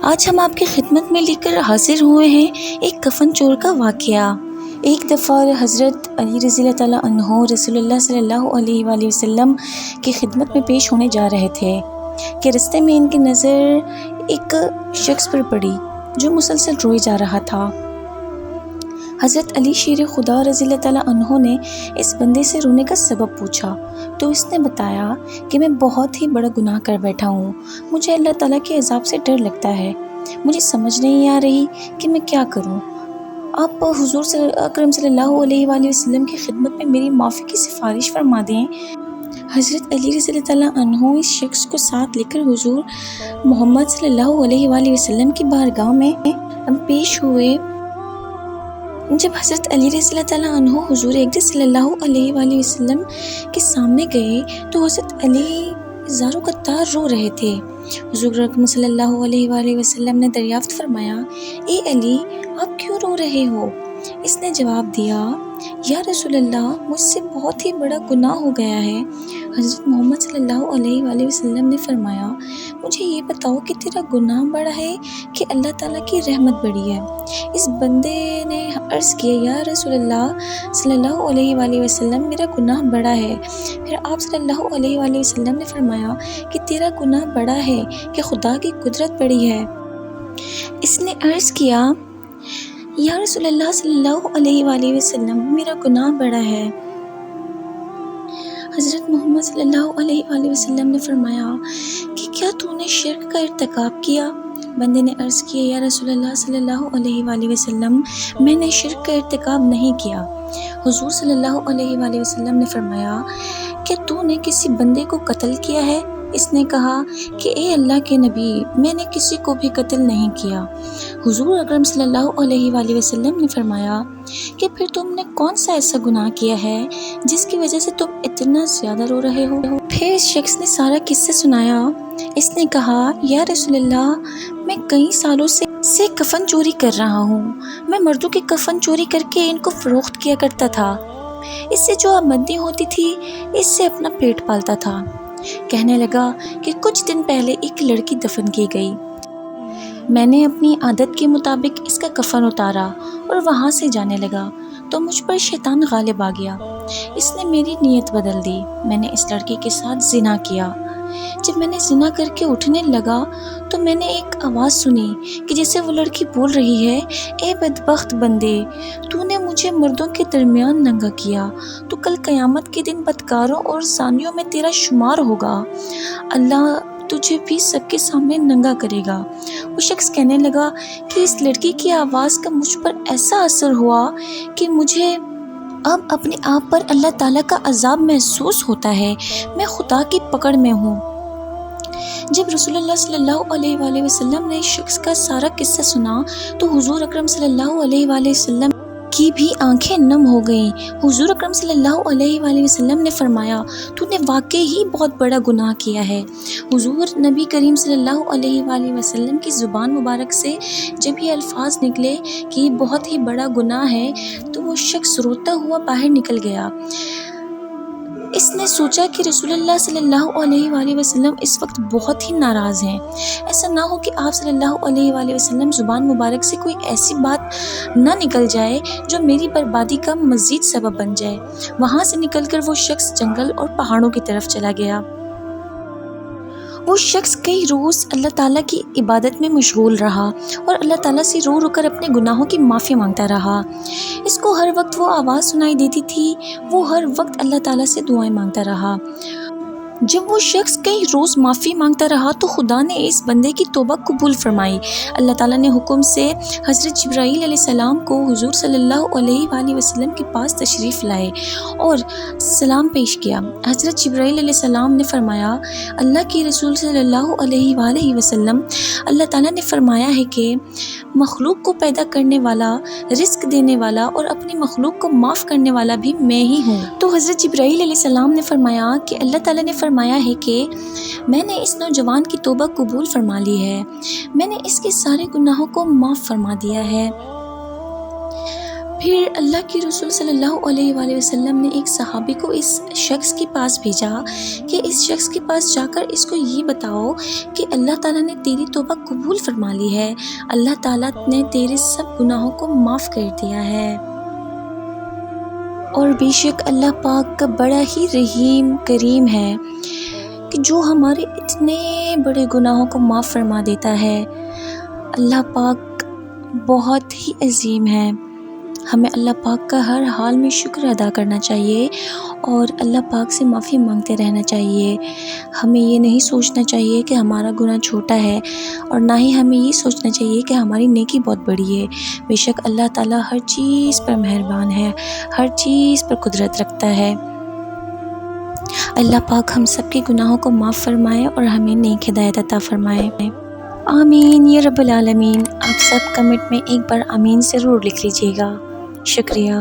آج ہم آپ کی خدمت میں لے کر حاضر ہوئے ہیں ایک کفن چور کا واقعہ۔ ایک دفعہ حضرت علی رضی اللہ تعالیٰ عنہ رسول اللہ صلی اللہ علیہ وآلہ وسلم کی خدمت میں پیش ہونے جا رہے تھے کہ رستے میں ان کی نظر ایک شخص پر پڑی جو مسلسل روئے جا رہا تھا۔ حضرت علی شیر خدا رضی اللہ تعالیٰ عنہ نے اس بندے سے رونے کا سبب پوچھا تو اس نے بتایا کہ میں بہت ہی بڑا گناہ کر بیٹھا ہوں، مجھے اللہ تعالیٰ کے عذاب سے ڈر لگتا ہے، مجھے سمجھ نہیں آ رہی کہ میں کیا کروں۔ آپ حضور اکرم صلی اللہ علیہ وآلہ وسلم کی خدمت میں میری معافی کی سفارش فرما دیں۔ حضرت علی رضی اللہ تعالیٰ عنہ اس شخص کو ساتھ لے کر حضور محمد صلی اللہ علیہ وآلہ وسلم کی بارگاہ میں پیش ہوئے۔ جب حضرت علی رضی اللہ تعالیٰ عنہ حضور اقدس صلی اللہ علیہ وآلہ وسلم کے سامنے گئے تو حضرت علی زار و قطار رو رہے تھے۔ حضور اکرم صلی اللہ علیہ وآلہ وسلم نے دریافت فرمایا، اے علی، آپ کیوں رو رہے ہو؟ اس نے جواب دیا، یا رسول اللہ، مجھ سے بہت ہی بڑا گناہ ہو گیا ہے۔ حضرت محمد صلی اللہ علیہ وآلہ وسلم نے فرمایا، مجھے یہ بتاؤ کہ تیرا گناہ بڑا ہے کہ اللہ تعالیٰ کی رحمت بڑی ہے؟ اس بندے نے عرض کیا، یا رسول اللہ صلی اللہ علیہ وآلہ وسلم، میرا گناہ بڑا ہے۔ پھر آپ صلی اللہ علیہ وآلہ وسلم نے فرمایا کہ تیرا گناہ بڑا ہے کہ خدا کی قدرت بڑی ہے۔ اس نے عرض کیا، یا رسول اللہ صلی اللہ علیہ وآلہ وسلم، میرا گناہ بڑا ہے۔ حضرت محمد صلی اللہ علیہ وآلہ وسلم نے فرمایا کہ کیا تو نے شرک کا ارتکاب کیا؟ بندے نے عرض کیا، یا رسول اللہ صلی اللہ علیہ وآلہ وسلم، میں نے شرک کا ارتکاب نہیں کیا۔ حضور صلی اللہ علیہ وآلہ وسلم نے فرمایا، کیا تو نے کسی بندے کو قتل کیا ہے؟ اس نے کہا کہ اے اللہ کے نبی، میں نے کسی کو بھی قتل نہیں کیا۔ حضور اکرم صلی اللہ علیہ وآلہ وسلم نے فرمایا کہ پھر تم نے کون سا ایسا گناہ کیا ہے جس کی وجہ سے تم اتنا زیادہ رو رہے ہو؟ پھر اس شخص نے سارا قصہ سنایا۔ اس نے کہا، یا رسول اللہ، میں کئی سالوں سے کفن چوری کر رہا ہوں۔ میں مردوں کے کفن چوری کر کے ان کو فروخت کیا کرتا تھا۔ اس سے جو آمدنی ہوتی تھی اس سے اپنا پیٹ پالتا تھا۔ کہنے لگا کہ کچھ دن پہلے ایک لڑکی دفن کی گئی۔ میں نے اپنی عادت کے مطابق اس کا کفن اتارا اور وہاں سے جانے لگا تو مجھ پر شیطان غالب آ گیا۔ اس نے میری نیت بدل دی۔ میں نے اس لڑکی کے ساتھ زنا کیا۔ جب میں نے زنا کر کے اٹھنے لگا تو میں نے ایک آواز سنی کہ جیسے وہ لڑکی بول رہی ہے، اے بدبخت بندے، تو نے مجھے مردوں کے درمیان ننگا کیا، تو کل قیامت کے دن بدکاروں اور زانیوں میں تیرا شمار ہوگا، اللہ تجھے بھی سب کے سامنے ننگا کرے گا۔ وہ شخص کہنے لگا کہ اس لڑکی کی آواز کا مجھ پر ایسا اثر ہوا کہ مجھے اب اپنے آپ پر اللہ تعالیٰ کا عذاب محسوس ہوتا ہے، میں خدا کی پکڑ میں ہوں۔ جب رسول اللہ صلی اللہ علیہ وآلہ وسلم نے اس شخص کا سارا قصہ سنا تو حضور اکرم صلی اللہ علیہ وآلہ وسلم کی بھی آنکھیں نم ہو گئیں۔ حضور اکرم صلی اللہ علیہ وآلہ وسلم نے فرمایا، تو نے واقعی ہی بہت بڑا گناہ کیا ہے۔ حضور نبی کریم صلی اللہ علیہ وآلہ وسلم کی زبان مبارک سے جب یہ الفاظ نکلے کہ یہ بہت ہی بڑا گناہ ہے تو وہ شخص روتا ہوا باہر نکل گیا۔ اس نے سوچا کہ رسول اللہ صلی اللہ علیہ وآلہ وسلم اس وقت بہت ہی ناراض ہیں، ایسا نہ ہو کہ آپ صلی اللہ علیہ وآلہ وسلم زبان مبارک سے کوئی ایسی بات نہ نکل جائے جو میری بربادی کا مزید سبب بن جائے۔ وہاں سے نکل کر وہ شخص جنگل اور پہاڑوں کی طرف چلا گیا۔ وہ شخص کئی روز اللہ تعالیٰ کی عبادت میں مشغول رہا اور اللہ تعالیٰ سے رو رو کر اپنے گناہوں کی معافی مانگتا رہا۔ اس کو ہر وقت وہ آواز سنائی دیتی تھی، وہ ہر وقت اللہ تعالیٰ سے دعائیں مانگتا رہا۔ جب وہ شخص کئی روز معافی مانگتا رہا تو خدا نے اس بندے کی توبہ قبول فرمائی۔ اللہ تعالیٰ نے حکم سے حضرت جبرائیل علیہ السلام کو حضور صلی اللہ علیہ وآلہ وسلم کے پاس تشریف لائے اور سلام پیش کیا۔ حضرت جبرائیل علیہ السلام نے فرمایا، اللہ کے رسول صلی اللہ علیہ وآلہ وسلم، اللہ تعالیٰ نے فرمایا ہے کہ مخلوق کو پیدا کرنے والا، رزق دینے والا اور اپنی مخلوق کو معاف کرنے والا بھی میں ہی ہوں۔ تو حضرت جبرائیل علیہ السلام نے فرمایا کہ اللہ تعالیٰ نے فرمایا ہے کہ میں نے اس نوجوان کی توبہ قبول فرما لی ہے، میں نے اس کے سارے گناہوں کو معاف فرما دیا ہے۔ پھر اللہ کے رسول صلی اللہ علیہ وآلہ وسلم نے ایک صحابی کو اس شخص کے پاس بھیجا کہ اس شخص کے پاس جا کر اس کو یہ بتاؤ کہ اللہ تعالیٰ نے تیری توبہ قبول فرما لی ہے، اللہ تعالیٰ نے تیرے سب گناہوں کو معاف کر دیا ہے، اور بے شک اللہ پاک کا بڑا ہی رحیم کریم ہے کہ جو ہمارے اتنے بڑے گناہوں کو معاف فرما دیتا ہے۔ اللہ پاک بہت ہی عظیم ہے۔ ہمیں اللہ پاک کا ہر حال میں شکر ادا کرنا چاہیے اور اللہ پاک سے معافی مانگتے رہنا چاہیے۔ ہمیں یہ نہیں سوچنا چاہیے کہ ہمارا گناہ چھوٹا ہے، اور نہ ہی ہمیں یہ سوچنا چاہیے کہ ہماری نیکی بہت بڑی ہے۔ بے شک اللہ تعالیٰ ہر چیز پر مہربان ہے، ہر چیز پر قدرت رکھتا ہے۔ اللہ پاک ہم سب کے گناہوں کو معاف فرمائے اور ہمیں نیک ہدایت عطا فرمائے۔ آمین یا رب العالمین۔ آپ سب کمنٹ میں ایک بار آمین ضرور لکھ لیجیے گا۔ شکریہ۔